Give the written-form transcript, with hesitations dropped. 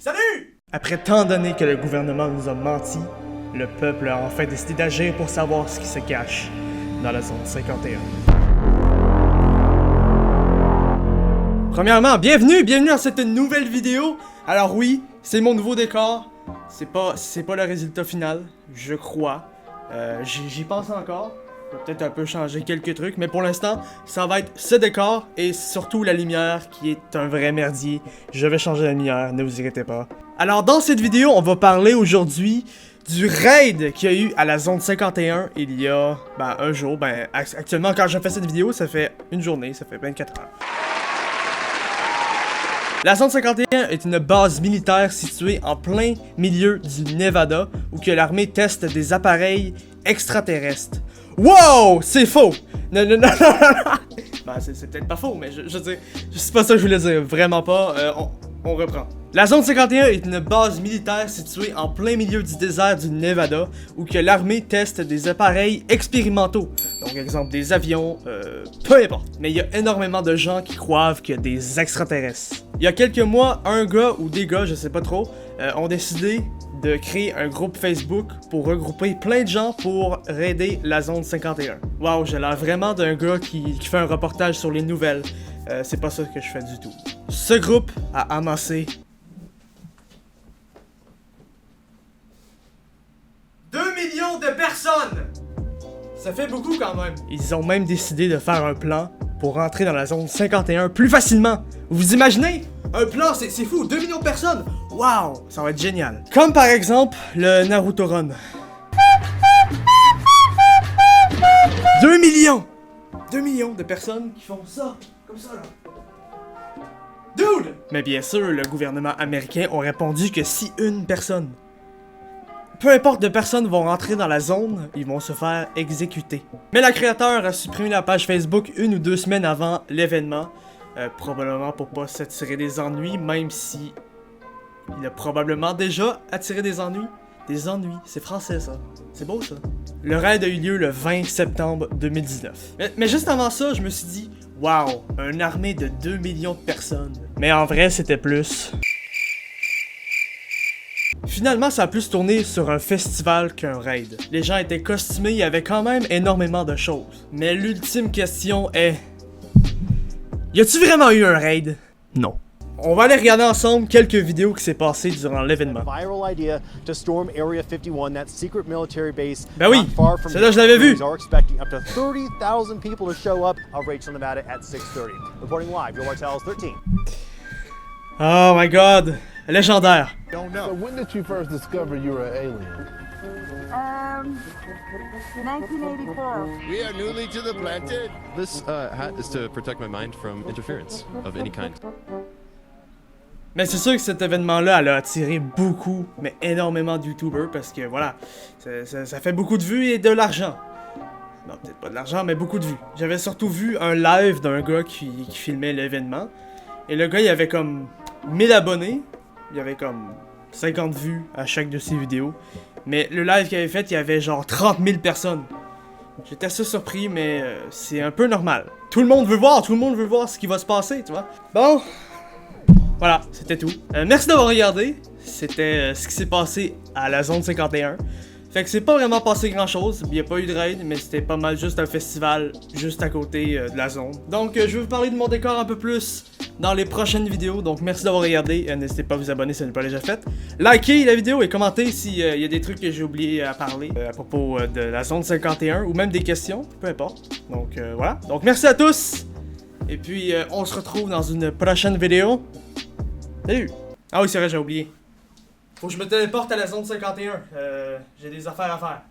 Salut! Après tant d'années que le gouvernement nous a menti, le peuple a enfin décidé d'agir pour savoir ce qui se cache dans la zone 51. Premièrement, bienvenue dans cette nouvelle vidéo. Alors oui, c'est mon nouveau décor. C'est pas le résultat final, je crois. J'y pense encore. Je vais peut-être un peu changer quelques trucs, mais pour l'instant, ça va être ce décor et surtout la lumière qui est un vrai merdier. Je vais changer la lumière, ne vous inquiétez pas. Alors dans cette vidéo, on va parler aujourd'hui du raid qu'il y a eu à la zone 51 il y a un jour. Actuellement, quand je fais cette vidéo, ça fait une journée, ça fait 24 heures. La zone 51 est une base militaire située en plein milieu du Nevada où que l'armée teste des appareils extraterrestres. Wow! C'est faux! Non. C'est peut-être pas faux, mais je veux dire, c'est pas ça que je voulais dire, vraiment pas. On reprend. La zone 51 est une base militaire située en plein milieu du désert du Nevada où que l'armée teste des appareils expérimentaux. Donc exemple des avions, peu importe. Mais il y a énormément de gens qui croient qu'il y a des extraterrestres. Il y a quelques mois, un gars ou des gars, je sais pas trop, ont décidé de créer un groupe Facebook pour regrouper plein de gens pour raider la zone 51. Waouh, j'ai l'air vraiment d'un gars qui fait un reportage sur les nouvelles. C'est pas ça que je fais du tout. Ce groupe a amassé 2 millions de personnes! Ça fait beaucoup quand même. Ils ont même décidé de faire un plan pour rentrer dans la zone 51 plus facilement. Vous imaginez? Un plan, c'est fou, 2 millions de personnes! Waouh, ça va être génial. Comme par exemple, le Naruto Run. 2 millions! 2 millions de personnes qui font ça, comme ça là. Dude! Mais bien sûr, le gouvernement américain a répondu que si une personne, peu importe de personnes vont rentrer dans la zone, ils vont se faire exécuter. Mais le créateur a supprimé la page Facebook 1 ou 2 semaines avant l'événement, probablement pour pas s'attirer des ennuis, même si il a probablement déjà attiré des ennuis. Des ennuis, c'est français ça. C'est beau ça. Le raid a eu lieu le 20 septembre 2019. Mais juste avant ça, je me suis dit, waouh, une armée de 2 millions de personnes. Mais en vrai, c'était plus. Finalement, ça a plus tourné sur un festival qu'un raid. Les gens étaient costumés, il y avait quand même énormément de choses. Mais l'ultime question est... Y a-tu vraiment eu un raid? Non. On va aller regarder ensemble quelques vidéos qui s'est passées durant l'événement. Ben oui, celle-là je l'avais vu. Oh my god, légendaire. So when did you first discover you were an alien? 1984. We are newly to the planted. This hat is to protect my mind from interference of any kind. Mais c'est sûr que cet événement-là, elle a attiré beaucoup, mais énormément de YouTubers parce que voilà, ça fait beaucoup de vues et de l'argent. Non, peut-être pas de l'argent, mais beaucoup de vues. J'avais surtout vu un live d'un gars qui filmait l'événement. Et le gars, il avait comme 1000 abonnés. Il y avait comme 50 vues à chaque de ses vidéos. Mais le live qu'il avait fait, il y avait genre 30 000 personnes. J'étais assez surpris, mais c'est un peu normal. Tout le monde veut voir ce qui va se passer, tu vois. Bon, voilà, c'était tout. Merci d'avoir regardé. C'était ce qui s'est passé à la zone 51. Fait que c'est pas vraiment passé grand chose, il n'y a pas eu de raid, mais c'était pas mal juste un festival juste à côté de la zone. Donc je vais vous parler de mon décor un peu plus dans les prochaines vidéos, donc merci d'avoir regardé, n'hésitez pas à vous abonner si ce n'est pas déjà fait. Likez la vidéo et commentez s'il y a des trucs que j'ai oublié à parler à propos de la zone 51 ou même des questions, peu importe. Donc voilà, donc merci à tous, et puis on se retrouve dans une prochaine vidéo. Salut! Ah oui c'est vrai j'ai oublié. Faut que je me téléporte à la zone 51, j'ai des affaires à faire.